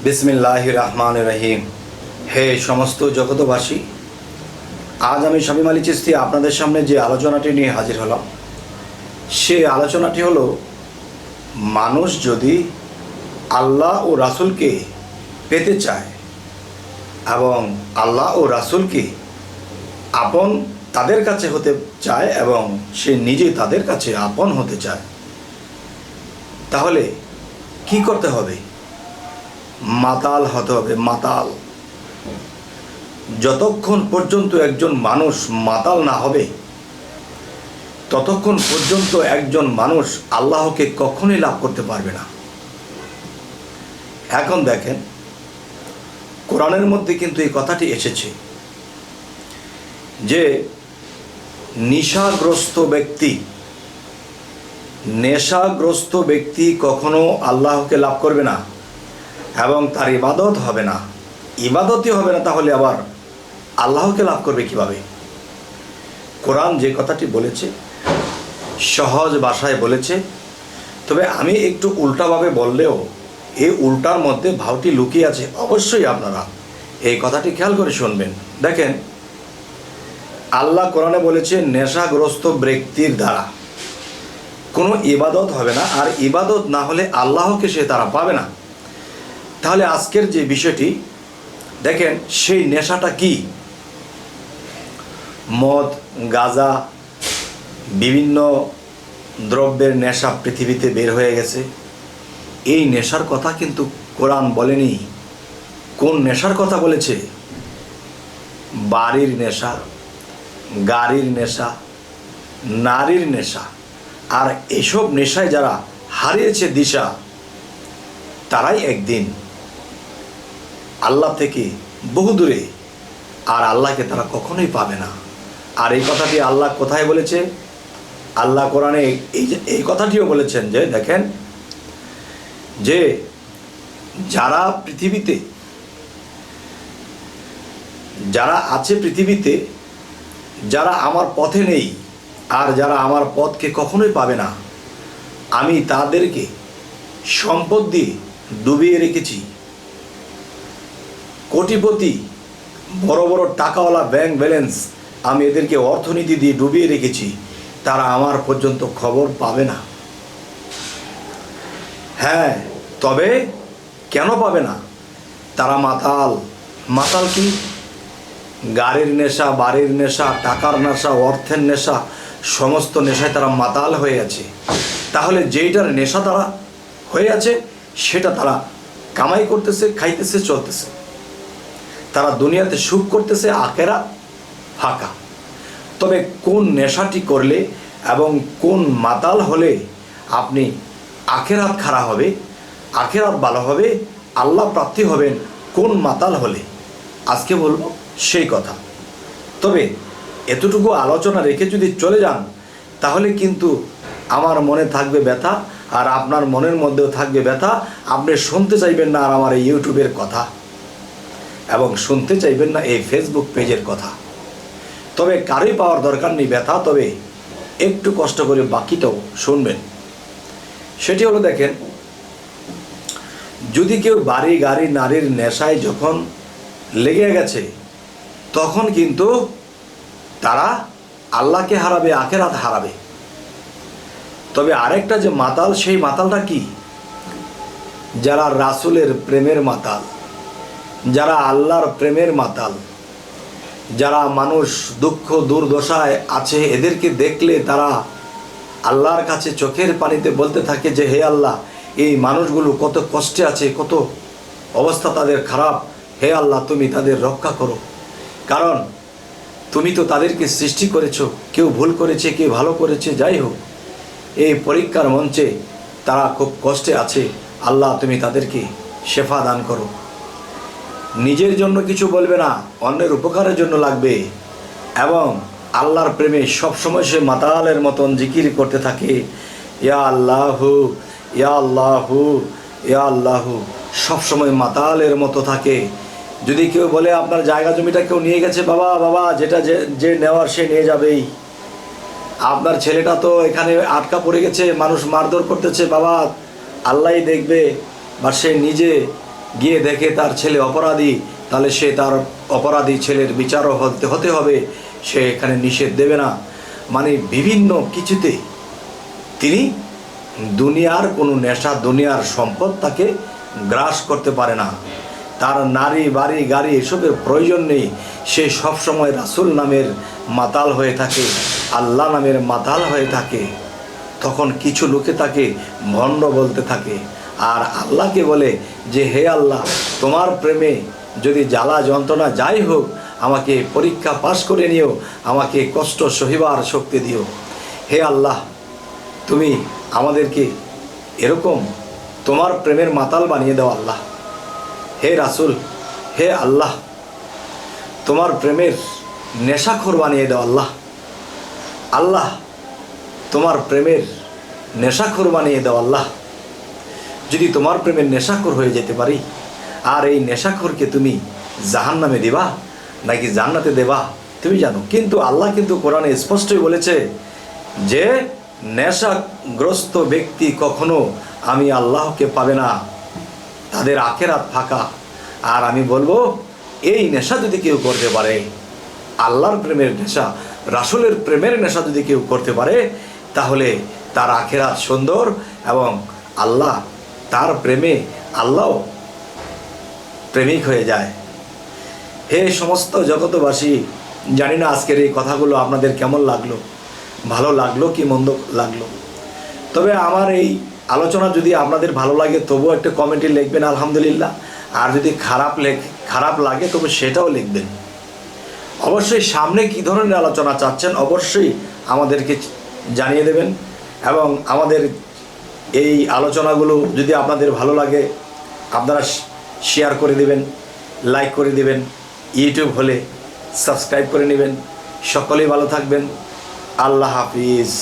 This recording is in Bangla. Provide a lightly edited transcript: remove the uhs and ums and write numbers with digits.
বিসমিল্লাহির রহমানির রহিম। হে সমস্ত জগতবাসী, আজ আমি শামীম আলী চিশতি আপনাদের সামনে যে আলোচনাটি নিয়ে হাজির হলাম, সে আলোচনাটি হলো, মানুষ যদি আল্লাহ ও রাসূলকে পেতে চায় এবং আল্লাহ ও রাসূলকে আপন তাদের কাছে হতে চায় এবং সে নিজে তাদের কাছে আপন হতে চায়, তাহলে কি করতে হবে? মাতাল হতে হবে। মাতাল। যতক্ষণ পর্যন্ত একজন মানুষ মাতাল না হবে, ততক্ষণ পর্যন্ত একজন মানুষ আল্লাহকে কখনোই লাভ করতে পারবে না। এখন দেখেন, কোরআনের মধ্যে কিন্তু এই কথাটি এসেছে যে নেশাগ্রস্ত ব্যক্তি কখনো আল্লাহকে লাভ করবে না এবং তার ইবাদত হবে না। ইবাদতই হবে না, তাহলে আবার আল্লাহকে লাভ করবে কিভাবে? কোরআন যে কথাটি বলেছে সহজ ভাষায় বলেছে, তবে আমি একটু উল্টাভাবে বললেও এই উল্টার মধ্যে ভাবটি লুকিয়ে আছে। অবশ্যই আপনারা এই কথাটি খেয়াল করে শুনবেন। দেখেন, আল্লাহ কোরআনে বলেছে নেশাগ্রস্ত ব্যক্তির দ্বারা কোনো ইবাদত হবে না, আর ইবাদত না হলে আল্লাহকে সে তারা পাবে না। তাহলে আজকের যে বিষয়টি দেখেন, সেই নেশাটা কি? মদ, গাঁজা, বিভিন্ন দ্রব্যের নেশা পৃথিবীতে বের হয়ে গেছে। এই নেশার কথা কিন্তু কোরআন বলেনি। কোন নেশার কথা বলেছে? বাড়ির নেশা, গাড়ির নেশা, নারীর নেশা। আর এসব নেশায় যারা হারিয়েছে দিশা, তারাই একদিন আল্লাহ থেকে বহু দূরে, আর আল্লাহকে তারা কখনোই পাবে না। আর এই কথাটি আল্লাহ কোথায় বলেছে? আল্লাহ কোরআনে এই কথাটিও বলেছেন যে দেখেন, যে যারা আছে পৃথিবীতে, যারা আমার পথে নেই আর যারা আমার পথকে কখনোই পাবে না, আমি তাদেরকে সম্পদ দিয়ে ডুবিয়ে রেখেছি। কোটিপতি, বড় বড় টাকাওয়ালা ব্যাংক ব্যালেন্স, আমি এদেরকে অর্থনীতি দিয়ে ডুবিয়ে রেখেছি। তারা আমার পর্যন্ত খবর পাবে না। হ্যাঁ, তবে কেন পাবে না? তারা মাতাল। মাতাল কি? গাড়ির নেশা, বাড়ির নেশা, টাকার নেশা, অর্থের নেশা, সমস্ত নেশায় তারা মাতাল হয়ে আছে। তাহলে যেইটার নেশা তারা হয়ে আছে, সেটা তারা কামাই করতেছে, খাইতেছে, চলতেছে। তারা দুনিয়াতে সুখ করতেছে, আখেরাত ফাঁকা। তবে কোন নেশাটি করলে এবং কোন মাতাল হলে আপনি আখেরাত খাড়া হবে, আখেরাত ভালো হবে, আল্লাহ প্রাপ্তি হবেন, কোন মাতাল হলে, আজকে বলবো সেই কথা। তবে এতটুকু আলোচনা রেখে যদি চলে যান, তাহলে কিন্তু আমার মনে থাকবে ব্যথা, আর আপনার মনের মধ্যেও থাকবে ব্যথা। আপনি শুনতে চাইবেন না আর আমার এই ইউটিউবের কথা, এবং শুনতে চাইবেন না এই ফেসবুক পেজের কথা। তবে কারোই পাওয়ার দরকার নেই ব্যথা, তবে একটু কষ্ট করে বাকিটাও শুনবেন। সেটি হলো, দেখেন, যদি কেউ বাড়ি, গাড়ি, নারীর নেশায় যখন লেগে গেছে, তখন কিন্তু তারা আল্লাহকে হারাবে, আখেরাত হারাবে। তবে আরেকটা যে মাতাল, সেই মাতালটা কি? যারা রাসূলের প্রেমের মাতাল, যারা আল্লাহর প্রেমের মাতাল, যারা মানুষ দুঃখ দুর্দশায় আছে, এদেরকে দেখলে তারা আল্লাহর কাছে চোখের পানিতে বলতে থাকে যে হে আল্লাহ, এই মানুষগুলো কত কষ্টে আছে, কত অবস্থা তাদের খারাপ, হে আল্লাহ তুমি তাদের রক্ষা করো। কারণ তুমি তো তাদেরকে সৃষ্টি করেছো, কেউ ভুল করেছে, কেউ ভালো করেছে, যাই হোক, এই পরীক্ষার মঞ্চে তারা খুব কষ্টে আছে, আল্লাহ তুমি তাদেরকে শেফা দান করো। নিজের জন্য কিছু বলবে না, অন্যের উপকারের জন্য লাগবে, এবং আল্লাহর প্রেমে সবসময় সে মাতালের মতন জিকির করতে থাকে, ইয়া আল্লাহু, ইয়া আল্লাহু, ইয়া আল্লাহু, সবসময় মাতালের মতো থাকে। যদি কেউ বলে আপনার জায়গা জমিটা কেউ নিয়ে গেছে, বাবা বাবা, যেটা যে নেওয়ার সে নিয়ে যাবেই। আপনার ছেলেটা তো এখানে আটকা পড়ে গেছে, মানুষ মারধর করতেছে, বাবা আল্লাহই দেখবে, বা সে নিজে গিয়ে দেখে তার ছেলে অপরাধী, তাহলে সে তার অপরাধী ছেলের বিচারও হতে হবে, সে এখানে নিষেধ দেবে না। মানে বিভিন্ন কিছুতে তিনি দুনিয়ার কোনো নেশা, দুনিয়ার সম্পদ তাকে গ্রাস করতে পারে না। তার নারী, বাড়ি, গাড়ি এসবের প্রয়োজন নেই। সে সবসময় রাসূল নামের মাতাল হয়ে থাকে, আল্লাহ নামের মাতাল হয়ে থাকে। তখন কিছু লোকে তাকে ভণ্ড বলতে থাকে, আর আল্লাহকে বলে যে হে আল্লাহ, তোমার প্রেমে যদি জ্বালা যন্ত্রণা যাই হোক, আমাকে পরীক্ষা পাশ করে নিও, আমাকে কষ্ট সহিবার শক্তি দিও। হে আল্লাহ, তুমি আমাদেরকে এরকম তোমার প্রেমের মাতাল বানিয়ে দাও আল্লাহ। হে রাসূল, হে আল্লাহ, তোমার প্রেমের নেশাখোর বানিয়ে দাও আল্লাহ। আল্লাহ, তোমার প্রেমের নেশাখোর বানিয়ে দাও আল্লাহ। যদি তোমার প্রেমের নেশাখোর হয়ে যেতে পারি, আর এই নেশাখোরকে তুমি জাহান্নামে দেবা নাকি জান্নাতে দেবা তুমি জানো। কিন্তু আল্লাহ কিন্তু কোরআনে স্পষ্টই বলেছে যে নেশাগ্রস্ত ব্যক্তি কখনো আমি আল্লাহকে পাবে না, তাদের আখেরাত ফাঁকা। আর আমি বলবো, এই নেশা যদি কেউ করতে পারে, আল্লাহর প্রেমের নেশা, রাসূলের প্রেমের নেশা যদি কেউ করতে পারে, তাহলে তার আখেরাত সুন্দর, এবং আল্লাহ তার প্রেমে আল্লাহ প্রেমিক হয়ে যায়। হে সমস্ত জগতবাসী, জানি না আজকের এই কথাগুলো আপনাদের কেমন লাগলো, ভালো লাগলো কি মন্দ লাগলো। তবে আমার এই আলোচনা যদি আপনাদের ভালো লাগে, তবুও একটা কমেন্টে লিখবেন আলহামদুলিল্লাহ। আর যদি খারাপ লাগে তবে সেটাও লিখবেন। অবশ্যই সামনে কী ধরনের আলোচনা চাচ্ছেন অবশ্যই আমাদেরকে জানিয়ে দেবেন, এবং আমাদের এই আলোচনাগুলো যদি আপনাদের ভালো লাগে আপনারা শেয়ার করে দেবেন, লাইক করে দেবেন, ইউটিউব হলে সাবস্ক্রাইব করে নেবেন। সকলেই ভালো থাকবেন। আল্লাহ হাফিজ।